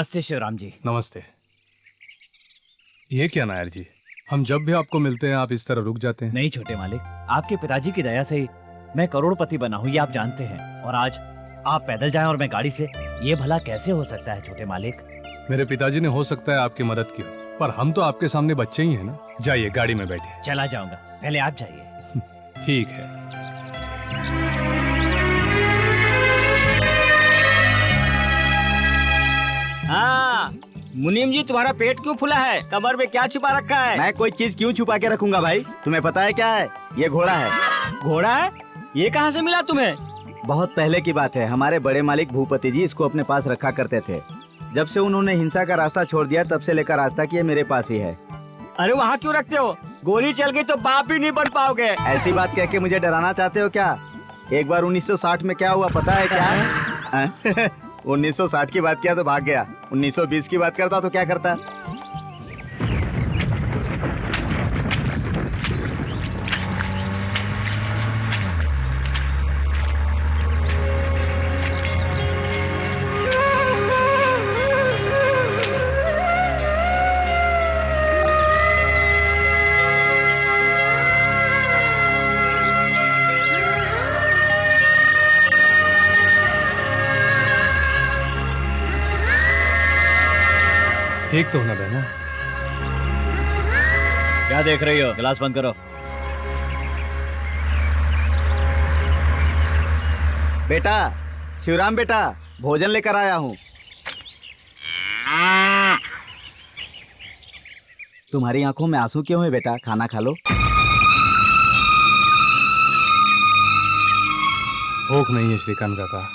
नमस्ते शिवराम जी। नमस्ते। ये क्या नायर जी, हम जब भी आपको मिलते हैं आप इस तरह रुक जाते हैं। नहीं छोटे मालिक, आपके पिताजी की दया से मैं करोड़पति बना हूँ, ये आप जानते हैं। और आज आप पैदल जाएं और मैं गाड़ी से, ये भला कैसे हो सकता है छोटे मालिक? मेरे पिताजी ने हो सकता है आपकी मदद की हो, पर हम तो आपके सामने बच्चे ही हैं ना। जाइए गाड़ी में बैठिए। चला जाऊंगा, पहले आप जाइए। ठीक है। हाँ, मुनीम जी तुम्हारा पेट क्यों फूला है? कमर में क्या छुपा रखा है? मैं कोई चीज क्यों छुपा के रखूंगा भाई? तुम्हें पता है क्या है? ये घोड़ा है। घोड़ा है? ये कहाँ से मिला तुम्हें? बहुत पहले की बात है। हमारे बड़े मालिक भूपति जी इसको अपने पास रखा करते थे। जब से उन्होंने हिंसा का रास्ता छोड़ दिया तब से लेकर आज तक ये मेरे पास ही है। अरे वहाँ क्यों रखते हो? गोली चल गई तो बाप ही नहीं बन पाओगे। ऐसी बात कह के मुझे डराना चाहते हो क्या? एक बार 1960 में क्या हुआ पता है क्या? 1960 की बात किया तो भाग गया। 1920 की बात करता तो क्या करता? ठीक तो होना बहना। क्या देख रही हो? गिलास बंद करो। बेटा, शिवराम बेटा, भोजन लेकर आया हूँ। तुम्हारी आंखों में आंसू क्यों है बेटा? खाना खा लो। भूख नहीं है श्रीकांत काका।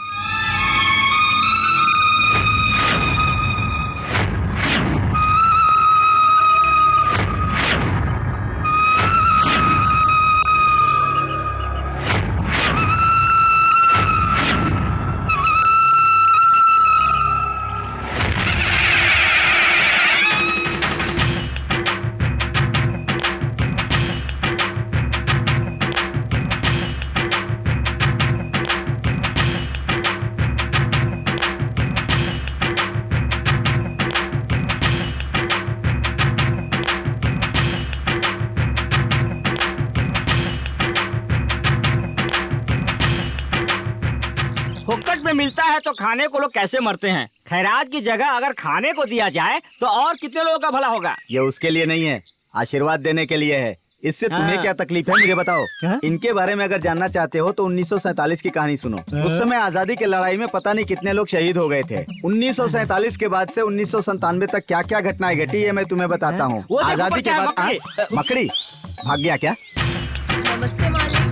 फोकट में मिलता है तो खाने को लोग कैसे मरते हैं? खैरात की जगह अगर खाने को दिया जाए तो और कितने लोगों का भला होगा? ये उसके लिए नहीं है, आशीर्वाद देने के लिए है। इससे तुम्हें क्या तकलीफ है मुझे बताओ। इनके बारे में अगर जानना चाहते हो तो 1947 की कहानी सुनो। उस समय आजादी की लड़ाई में पता नहीं कितने लोग शहीद हो गए थे। 1947 के बाद से 1997 तक क्या क्या घटनाएं घटी है मैं तुम्हें बताता हूँ। आजादी के बाद मकड़ी भाग गया क्या? नमस्ते मालिक।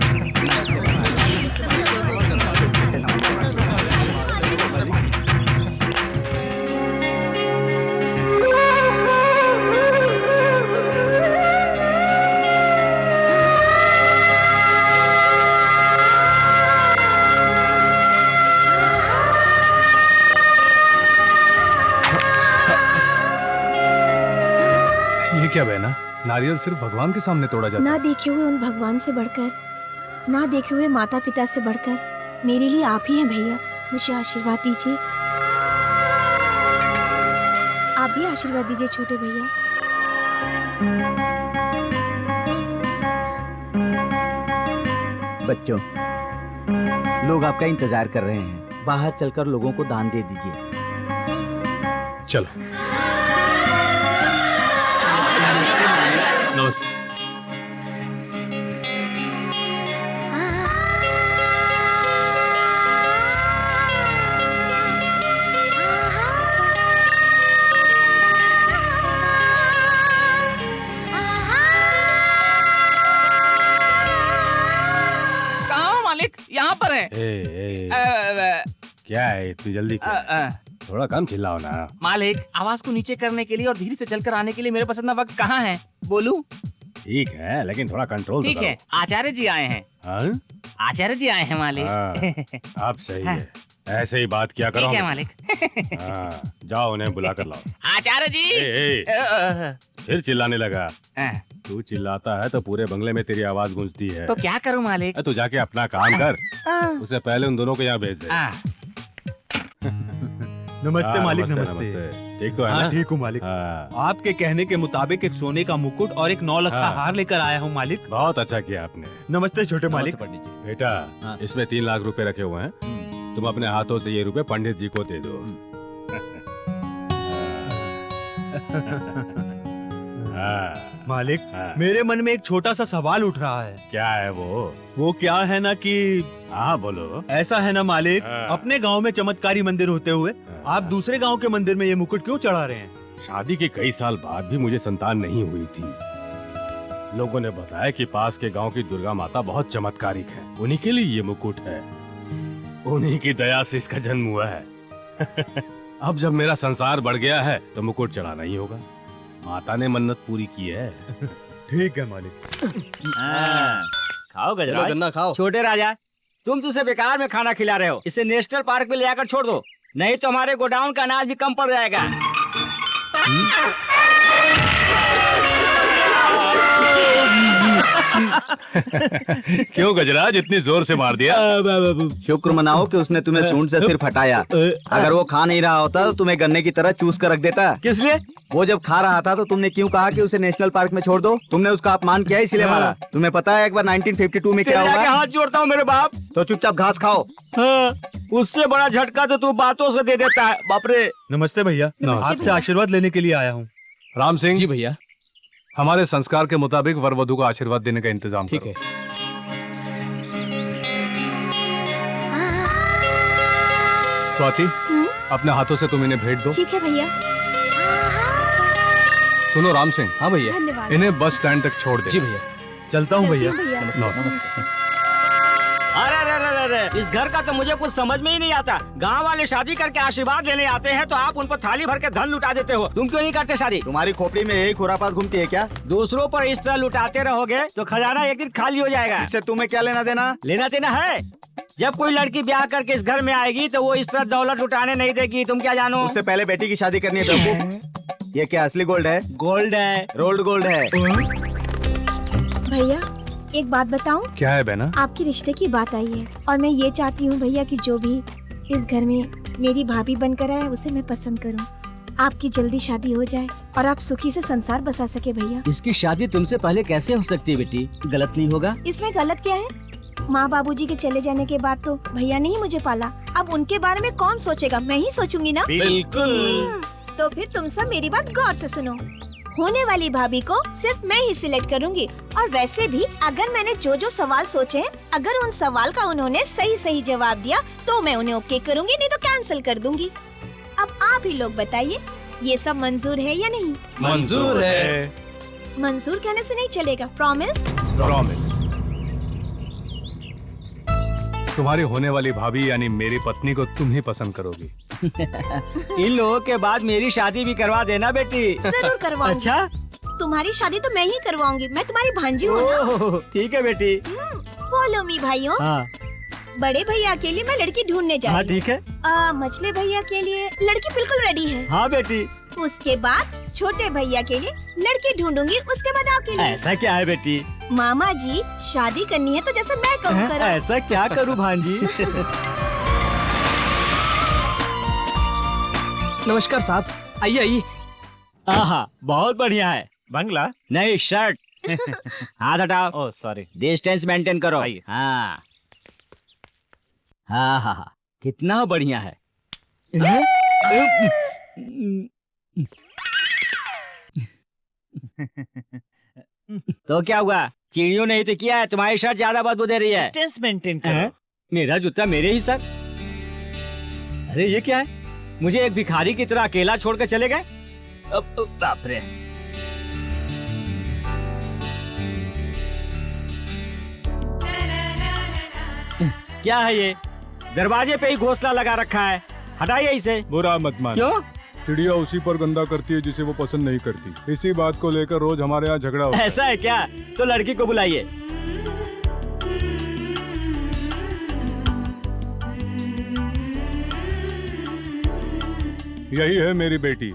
ये क्या बहना, नारियल सिर्फ भगवान के सामने तोड़ा जाता ना है। देखे हुए उन भगवान से बढ़कर, ना देखे हुए माता पिता से बढ़कर मेरे लिए आप ही हैं भैया। मुझे आशीर्वाद दीजिए। आप भी आशीर्वाद दीजिए छोटे भैया। बच्चों, लोग आपका इंतजार कर रहे हैं। बाहर चलकर लोगों को दान दे दीजिए। चलो। नमस्ते। कहाँ हो मालिक? यहाँ पर है। क्या है इतनी जल्दी क्यों? थोड़ा कम चिल्लाओ ना। मालिक, आवाज को नीचे करने के लिए और धीरे से चलकर आने के लिए मेरे पसंदीदा वक्त कहाँ है? बोलू? ठीक है लेकिन थोड़ा कंट्रोल तो ठीक है, आचार्य जी आए हैं। हाँ? आचार्य जी आए हैं मालिक। हाँ, अब सही है। ऐसे ही बात किया करो। ठीक है मालिक। हाँ, जाओ उन्हें बुला कर लाओ। आचार्य जी। फिर चिल्लाने लगा। तू चिल्लाता है तो पूरे बंगले में तेरी आवाज गूंजती है। तो क्या करूं मालिक? तू जाके अपना काम कर। उससे पहले उन दोनों को यहाँ भेज दे। नमस्ते मालिक, नमस्ते। नमस्ते। ठीक तो है हाँ ना? ठीक हूँ मालिक। हाँ, आपके कहने के मुताबिक एक सोने का मुकुट और एक 9 लखा हाँ। हार लेकर आया हूँ मालिक। बहुत अच्छा किया आपने। नमस्ते छोटे मालिक। नमस्ते पंडित जी। बेटा, हाँ। इसमें 3 लाख रुपए रखे हुए हैं। तुम अपने हाथों से ये रुपए पंडित जी को दे दो। हाँ, मालिक, हाँ। मेरे मन में एक छोटा सा सवाल उठ रहा है। क्या है वो क्या है ना कि हाँ बोलो। ऐसा है ना मालिक, हाँ। अपने गांव में चमत्कारी मंदिर होते हुए आप दूसरे गांव के मंदिर में ये मुकुट क्यों चढ़ा रहे हैं? शादी के कई साल बाद भी मुझे संतान नहीं हुई थी। लोगों ने बताया कि पास के गांव की दुर्गा माता बहुत चमत्कारिक है, उन्हीं के लिए ये मुकुट है। उन्हीं की दया से इसका जन्म हुआ है। अब जब मेरा संसार बढ़ गया है तो मुकुट चढ़ाना ही होगा। माता ने मन्नत पूरी की है। ठीक है मालिक। खाओ चलो गजराज। गन्ना खाओ। छोटे राजा, तुम तो इसे बेकार में खाना खिला रहे हो। इसे नेशनल पार्क में ले जाकर छोड़ दो, नहीं तो हमारे गोडाउन का अनाज भी कम पड़ जाएगा। क्यों गजराज, इतनी जोर से मार दिया? शुक्र मनाओ कि उसने तुम्हें सूंड से सिर्फ हटाया। अगर वो खा नहीं रहा होता तो तुम्हें गन्ने की तरह चूस कर रख देता। किस लिए? वो जब खा रहा था तो तुमने क्यों कहा कि उसे नेशनल पार्क में छोड़ दो? तुमने उसका अपमान किया इसलिए मारा। तुम्हें पता है एक बार 1952 में क्या तेरे आगे हुआ? हाथ जोड़ता हूँ मेरे बाप। तो चुपचाप घास खाओ। हाँ, उससे बड़ा झटका तो तू बातों से दे देता है। बाप रे। नमस्ते भैया, नमस्ते आपसे भैया। आशीर्वाद लेने के लिए आया हूँ। राम सिंह जी भैया। हमारे संस्कार के मुताबिक वर वधु को आशीर्वाद देने का इंतजाम ठीक करो। है। स्वाति, हम्म? अपने हाथों से तुम इन्हें भेंट दो। ठीक है भैया, सुनो राम सिंह, हाँ भैया। धन्यवाद। इन्हें बस स्टैंड तक छोड़ दे। जी भैया। चलता हूँ चलती भैया। हूँ भैया। नमस्ते। अरे अरे अरे अरे, इस घर का तो मुझे कुछ समझ में ही नहीं आता। गांव वाले शादी करके आशीर्वाद लेने आते हैं तो आप उन पर थाली भर के धन लुटा देते हो। तुम क्यों नहीं करते शादी? तुम्हारी खोपड़ी में यही खुरापात घूमती है क्या? दूसरों पर इस तरह लुटाते रहोगे तो खजाना एक दिन खाली हो जाएगा। इससे तुम्हें क्या लेना देना? लेना देना है। जब कोई लड़की ब्याह करके इस घर में आएगी तो वो इस तरह दौलत लुटाने नहीं देगी। तुम क्या जानो? उससे पहले बेटी की शादी करनी है तुमको। ये क्या असली गोल्ड है? गोल्ड है। रोल्ड गोल्ड है। भैया एक बात बताऊं, क्या है बहना? आपके रिश्ते की बात आई है और मैं ये चाहती हूँ भैया कि जो भी इस घर में मेरी भाभी बनकर आए उसे मैं पसंद करूँ। आपकी जल्दी शादी हो जाए और आप सुखी से संसार बसा सके भैया। इसकी शादी तुमसे पहले कैसे हो सकती है बेटी? गलत नहीं होगा? इसमें गलत क्या है? माँ बाबूजी के चले जाने के बाद तो भैया ने ही मुझे पाला। अब उनके बारे में कौन सोचेगा? मैं ही सोचूंगी ना। बिल्कुल। तो फिर तुम सब मेरी बात गौर से सुनो। होने वाली भाभी को सिर्फ मैं ही सिलेक्ट करूंगी। और वैसे भी अगर मैंने जो जो सवाल सोचे हैं, अगर उन सवाल का उन्होंने सही सही जवाब दिया तो मैं उन्हें ओके करूंगी, नहीं तो कैंसिल कर दूंगी। अब आप ही लोग बताइए, ये सब मंजूर है या नहीं? मंजूर है। मंजूर कहने से नहीं चलेगा, प्रॉमिस? प्रॉमिस। तुम्हारी होने वाली भाभी यानी मेरी पत्नी को तुम ही पसंद करोगी। इन लोगों के बाद मेरी शादी भी करवा देना बेटी। जरूर करवाऊंगी। अच्छा, तुम्हारी शादी तो मैं ही करवाऊंगी। मैं तुम्हारी भांजी हूँ ना। ओह, ठीक है बेटी। फॉलो मी भाइयों। हाँ बड़े भैया के लिए मैं लड़की ढूंढने जा हाँ रही ठीक है। हूँ। मछले भैया के लिए लड़की बिल्कुल रेडी है। हाँ बेटी। उसके बाद छोटे भैया के लिए लड़की ढूंढूंगी, उसके बाद आपके लिए। ऐसा क्या है बेटी? मामा जी शादी करनी है तो जैसे मैं कहूँ करो। ऐसा क्या करूँ भांजी? नमस्कार साहब, आइए आइए। आहा, बहुत बढ़िया है। बंगला? नहीं, शर्ट। हाथ हटाओ। Oh sorry. डिस्टेंस मेंटेन करो। आइए। हाँ हाँ हाँ हाँ, कितना बढ़िया है। तो क्या हुआ? चिड़ियों ने ही तो किया है। तुम्हारी शर्ट ज्यादा बदबू दे रही है। डिस्टेंस मेंटेन हैं? करो। मेरा जूता मेरे ही सर। अरे ये क्या है? मुझे एक भिखारी की तरह अकेला छोड़ कर चले गए। बाप रे। क्या है ये? दरवाजे पे ही घोंसला लगा रखा है। हटाइए इसे। बुरा मत मान। क्यों? चिड़िया उसी पर गंदा करती है जिसे वो पसंद नहीं करती। इसी बात को लेकर रोज हमारे यहाँ झगड़ा होता है। ऐसा है क्या? तो लड़की को बुलाइए। यही है मेरी बेटी।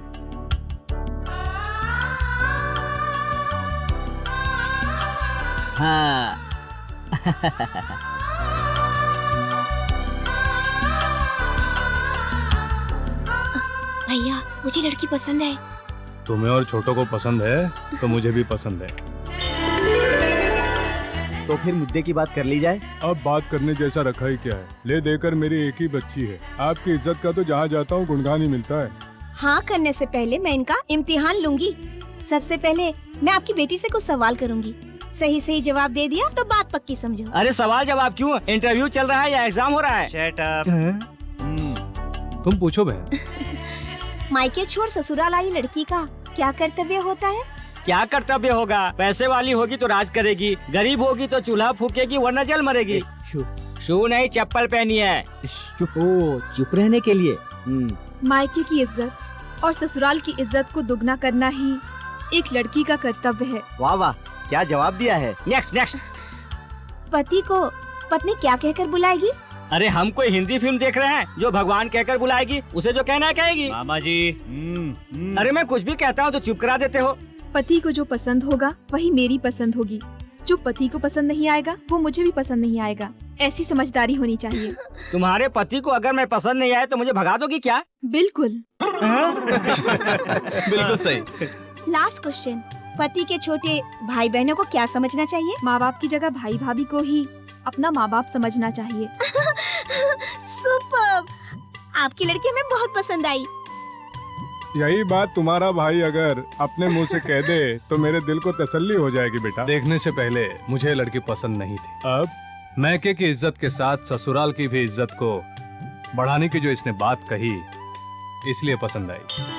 हाँ। भैया मुझे लड़की पसंद है। तुम्हें और छोटों को पसंद है तो मुझे भी पसंद है। तो फिर मुद्दे की बात कर ली जाए। अब बात करने जैसा रखा ही क्या है। ले देकर मेरी एक ही बच्ची है। आपकी इज्जत का तो जहाँ जाता हूँ गुणगान ही मिलता है। हाँ करने से पहले मैं इनका इम्तिहान लूंगी। सबसे पहले मैं आपकी बेटी से कुछ सवाल करूंगी। सही सही जवाब दे दिया तो बात पक्की समझो। अरे सवाल जवाब क्यों? इंटरव्यू चल रहा है या एग्जाम हो रहा है? Shut up. तुम पूछो बहन। मायके छोड़ ससुराल आई लड़की का क्या कर्तव्य होता है? क्या कर्तव्य होगा? पैसे वाली होगी तो राज करेगी, गरीब होगी तो चूल्हा फूकेगी वरना जल मरेगी। शू नहीं चप्पल पहनी है। ओ, चुप रहने के लिए। मायके की इज्जत और ससुराल की इज्जत को दुगना करना ही एक लड़की का कर्तव्य है। वाह वाह, क्या जवाब दिया है। Next next. पति को पत्नी क्या कहकर बुलाएगी? अरे हम कोई हिंदी फिल्म देख रहे हैं जो भगवान कहकर बुलाएगी? उसे जो कहना है कहेगी। मामा जी। अरे मैं कुछ भी कहता हूँ तो चुप करा देते हो। पति को जो पसंद होगा वही मेरी पसंद होगी। जो पति को पसंद नहीं आएगा वो मुझे भी पसंद नहीं आएगा। ऐसी समझदारी होनी चाहिए। तुम्हारे पति को अगर मैं पसंद नहीं आए तो मुझे भगा दोगी क्या? बिल्कुल। बिल्कुल सही। लास्ट क्वेश्चन, पति के छोटे भाई बहनों को क्या समझना चाहिए? माँ बाप की जगह भाई भाभी को ही अपना माँ बाप समझना चाहिए। सुपर्ब! आपकी लड़की हमें बहुत पसंद आई। यही बात तुम्हारा भाई अगर अपने मुंह से कह दे तो मेरे दिल को तसल्ली हो जाएगी बेटा। देखने से पहले मुझे लड़की पसंद नहीं थी। अब मैके की इज्जत के साथ ससुराल की भी इज्जत को बढ़ाने की जो इसने बात कही इसलिए पसंद आई।